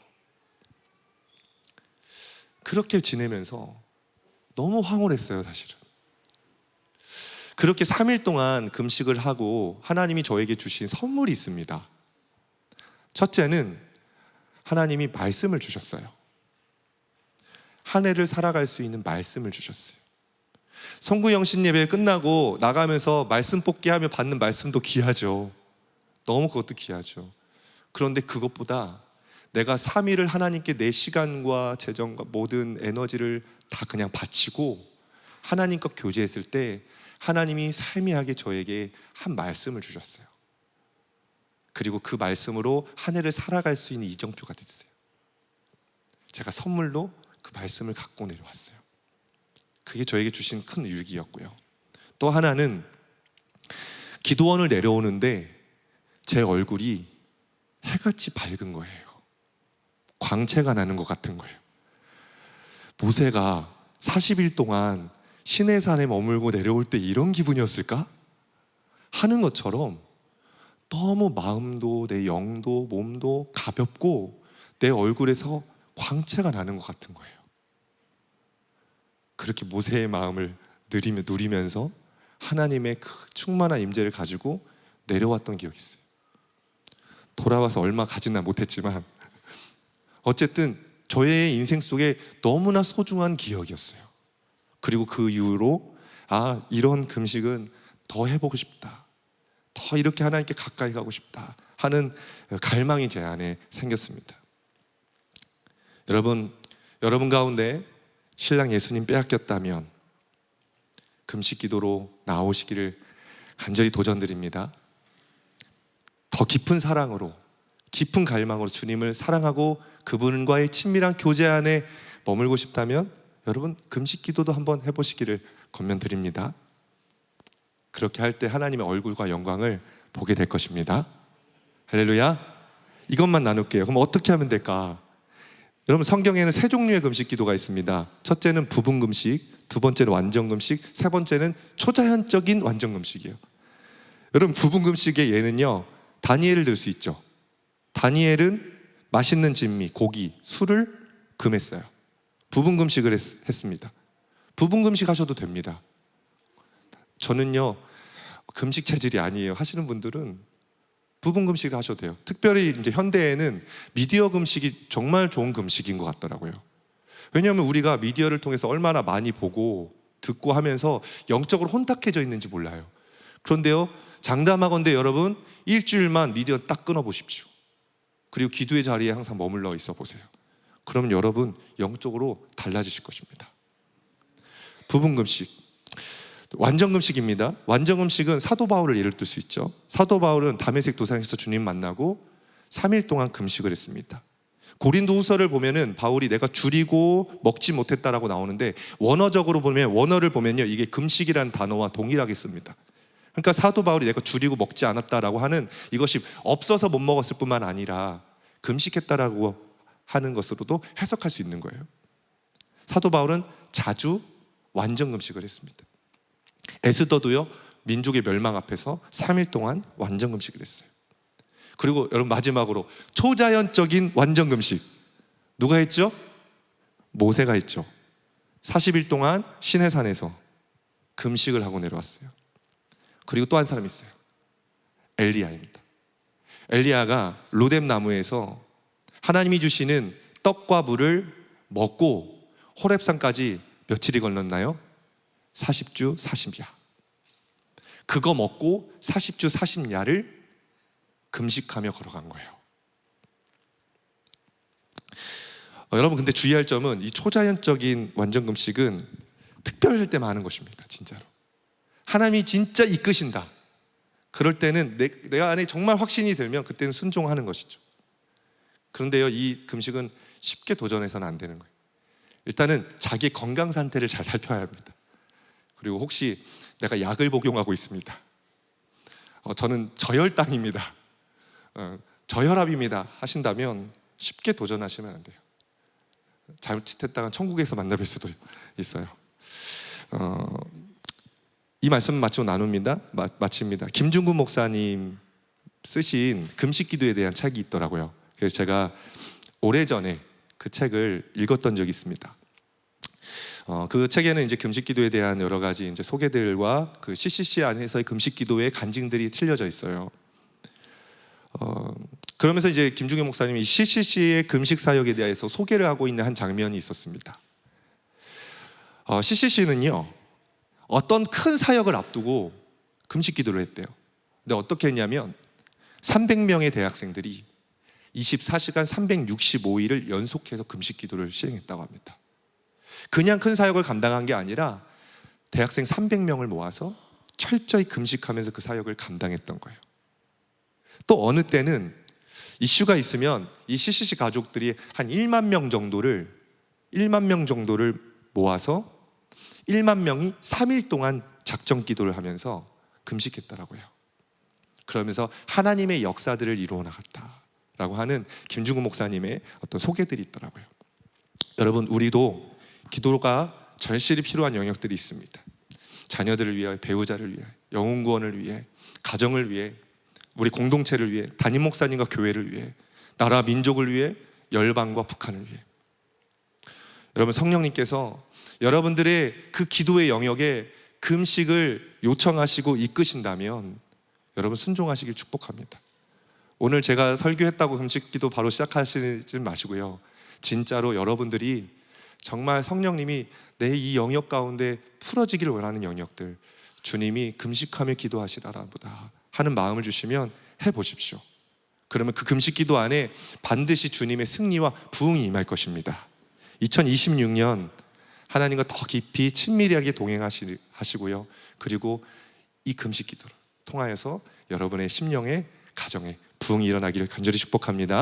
그렇게 지내면서 너무 황홀했어요. 사실은 그렇게 3일 동안 금식을 하고 하나님이 저에게 주신 선물이 있습니다. 첫째는 하나님이 말씀을 주셨어요. 한 해를 살아갈 수 있는 말씀을 주셨어요. 성구영신 예배 끝나고 나가면서 말씀 뽑기 하며 받는 말씀도 귀하죠. 너무 그것도 귀하죠. 그런데 그것보다 내가 3일을 하나님께 내 시간과 재정과 모든 에너지를 다 그냥 바치고 하나님과 교제했을 때 하나님이 세미하게 저에게 한 말씀을 주셨어요. 그리고 그 말씀으로 한 해를 살아갈 수 있는 이정표가 됐어요. 제가 선물로 그 말씀을 갖고 내려왔어요. 그게 저에게 주신 큰 유익이었고요. 또 하나는 기도원을 내려오는데 제 얼굴이 해같이 밝은 거예요. 광채가 나는 것 같은 거예요. 모세가 40일 동안 시내산에 머물고 내려올 때 이런 기분이었을까? 하는 것처럼 너무 마음도 내 영도 몸도 가볍고 내 얼굴에서 광채가 나는 것 같은 거예요. 그렇게 모세의 마음을 누리면서 하나님의 그 충만한 임재를 가지고 내려왔던 기억이 있어요. 돌아와서 얼마 가지는 못했지만 어쨌든 저의 인생 속에 너무나 소중한 기억이었어요. 그리고 그 이후로 이런 금식은 더 해보고 싶다, 더 이렇게 하나님께 가까이 가고 싶다 하는 갈망이 제 안에 생겼습니다. 여러분 가운데 신랑 예수님 빼앗겼다면 금식 기도로 나오시기를 간절히 도전드립니다. 더 깊은 사랑으로, 깊은 갈망으로 주님을 사랑하고 그분과의 친밀한 교제 안에 머물고 싶다면 여러분 금식 기도도 한번 해보시기를 권면드립니다. 그렇게 할 때 하나님의 얼굴과 영광을 보게 될 것입니다. 할렐루야. 이것만 나눌게요. 그럼 어떻게 하면 될까? 여러분 성경에는 세 종류의 금식 기도가 있습니다. 첫째는 부분 금식, 두 번째는 완전 금식, 세 번째는 초자연적인 완전 금식이에요. 여러분 부분 금식의 예는요, 다니엘을 들 수 있죠. 다니엘은 맛있는 진미, 고기, 술을 금했어요. 부분 금식을 했습니다. 부분 금식 하셔도 됩니다. 저는요 금식 체질이 아니에요 하시는 분들은 부분 금식을 하셔도 돼요. 특별히 이제 현대에는 미디어 금식이 정말 좋은 금식인 것 같더라고요. 왜냐하면 우리가 미디어를 통해서 얼마나 많이 보고 듣고 하면서 영적으로 혼탁해져 있는지 몰라요. 그런데요 장담하건대 여러분 일주일만 미디어 딱 끊어 보십시오. 그리고 기도의 자리에 항상 머물러 있어 보세요. 그러면 여러분 영적으로 달라지실 것입니다. 부분 금식, 완전 금식입니다. 완전 금식은 사도 바울을 예를 들 수 있죠. 사도 바울은 다메섹 도상에서 주님 만나고 3일 동안 금식을 했습니다. 고린도 후서를 보면은 바울이 내가 줄이고 먹지 못했다라고 나오는데 원어를 보면요 이게 금식이라는 단어와 동일하게 씁니다. 그러니까 사도 바울이 내가 줄이고 먹지 않았다라고 하는 이것이 없어서 못 먹었을 뿐만 아니라 금식했다라고 하는 것으로도 해석할 수 있는 거예요. 사도 바울은 자주 완전 금식을 했습니다. 에스더도요 민족의 멸망 앞에서 3일 동안 완전 금식을 했어요. 그리고 여러분 마지막으로 초자연적인 완전 금식. 누가 했죠? 모세가 했죠. 40일 동안 시내산에서 금식을 하고 내려왔어요. 그리고 또 한 사람이 있어요. 엘리야입니다. 엘리야가 로뎀 나무에서 하나님이 주시는 떡과 물을 먹고 호렙산까지 며칠이 걸렸나요? 40주 40야. 그거 먹고 40주 40야를 금식하며 걸어간 거예요. 여러분 근데 주의할 점은 이 초자연적인 완전 금식은 특별할 때만 하는 것입니다. 진짜로 하나님이 진짜 이끄신다, 그럴 때는 내가 안에 정말 확신이 들면 그때는 순종하는 것이죠. 그런데요, 이 금식은 쉽게 도전해서는 안 되는 거예요. 일단은 자기 건강 상태를 잘 살펴야 합니다. 그리고 혹시 내가 약을 복용하고 있습니다, 저는 저혈당입니다, 저혈압입니다 하신다면 쉽게 도전하시면 안 돼요. 잘못했다가 천국에서 만나뵐 수도 있어요. 이 말씀 마치고 마칩니다. 김중근 목사님 쓰신 금식기도에 대한 책이 있더라고요. 그래서 제가 오래전에 그 책을 읽었던 적이 있습니다. 그 책에는 이제 금식기도에 대한 여러 가지 이제 소개들과 그 CCC 안에서의 금식기도의 간증들이 틀려져 있어요. 그러면서 이제 김중현 목사님이 이 CCC의 금식 사역에 대해서 소개를 하고 있는 한 장면이 있었습니다. CCC는요, 어떤 큰 사역을 앞두고 금식 기도를 했대요. 근데 어떻게 했냐면 300명의 대학생들이 24시간 365일을 연속해서 금식 기도를 시행했다고 합니다. 그냥 큰 사역을 감당한 게 아니라 대학생 300명을 모아서 철저히 금식하면서 그 사역을 감당했던 거예요. 또 어느 때는 이슈가 있으면 이 CCC 가족들이 한 1만 명 정도를 모아서 1만 명이 3일 동안 작정 기도를 하면서 금식했더라고요. 그러면서 하나님의 역사들을 이루어 나갔다라고 하는 김중근 목사님의 어떤 소개들이 있더라고요. 여러분, 우리도 기도가 절실히 필요한 영역들이 있습니다. 자녀들을 위하여, 배우자를 위하여, 영혼 구원을 위해, 가정을 위해, 우리 공동체를 위해, 담임 목사님과 교회를 위해, 나라 민족을 위해, 열방과 북한을 위해. 여러분, 성령님께서 여러분들의 그 기도의 영역에 금식을 요청하시고 이끄신다면 여러분 순종하시길 축복합니다. 오늘 제가 설교했다고 금식 기도 바로 시작하시지 마시고요, 진짜로 여러분들이 정말 성령님이 내 이 영역 가운데 풀어지기를 원하는 영역들, 주님이 금식하며 기도하시라라 보다 하는 마음을 주시면 해보십시오. 그러면 그 금식 기도 안에 반드시 주님의 승리와 부흥이 임할 것입니다. 2026년 하나님과 더 깊이 친밀하게 동행하시고요, 그리고 이 금식 기도를 통하여서 여러분의 심령의 가정에 부흥이 일어나기를 간절히 축복합니다.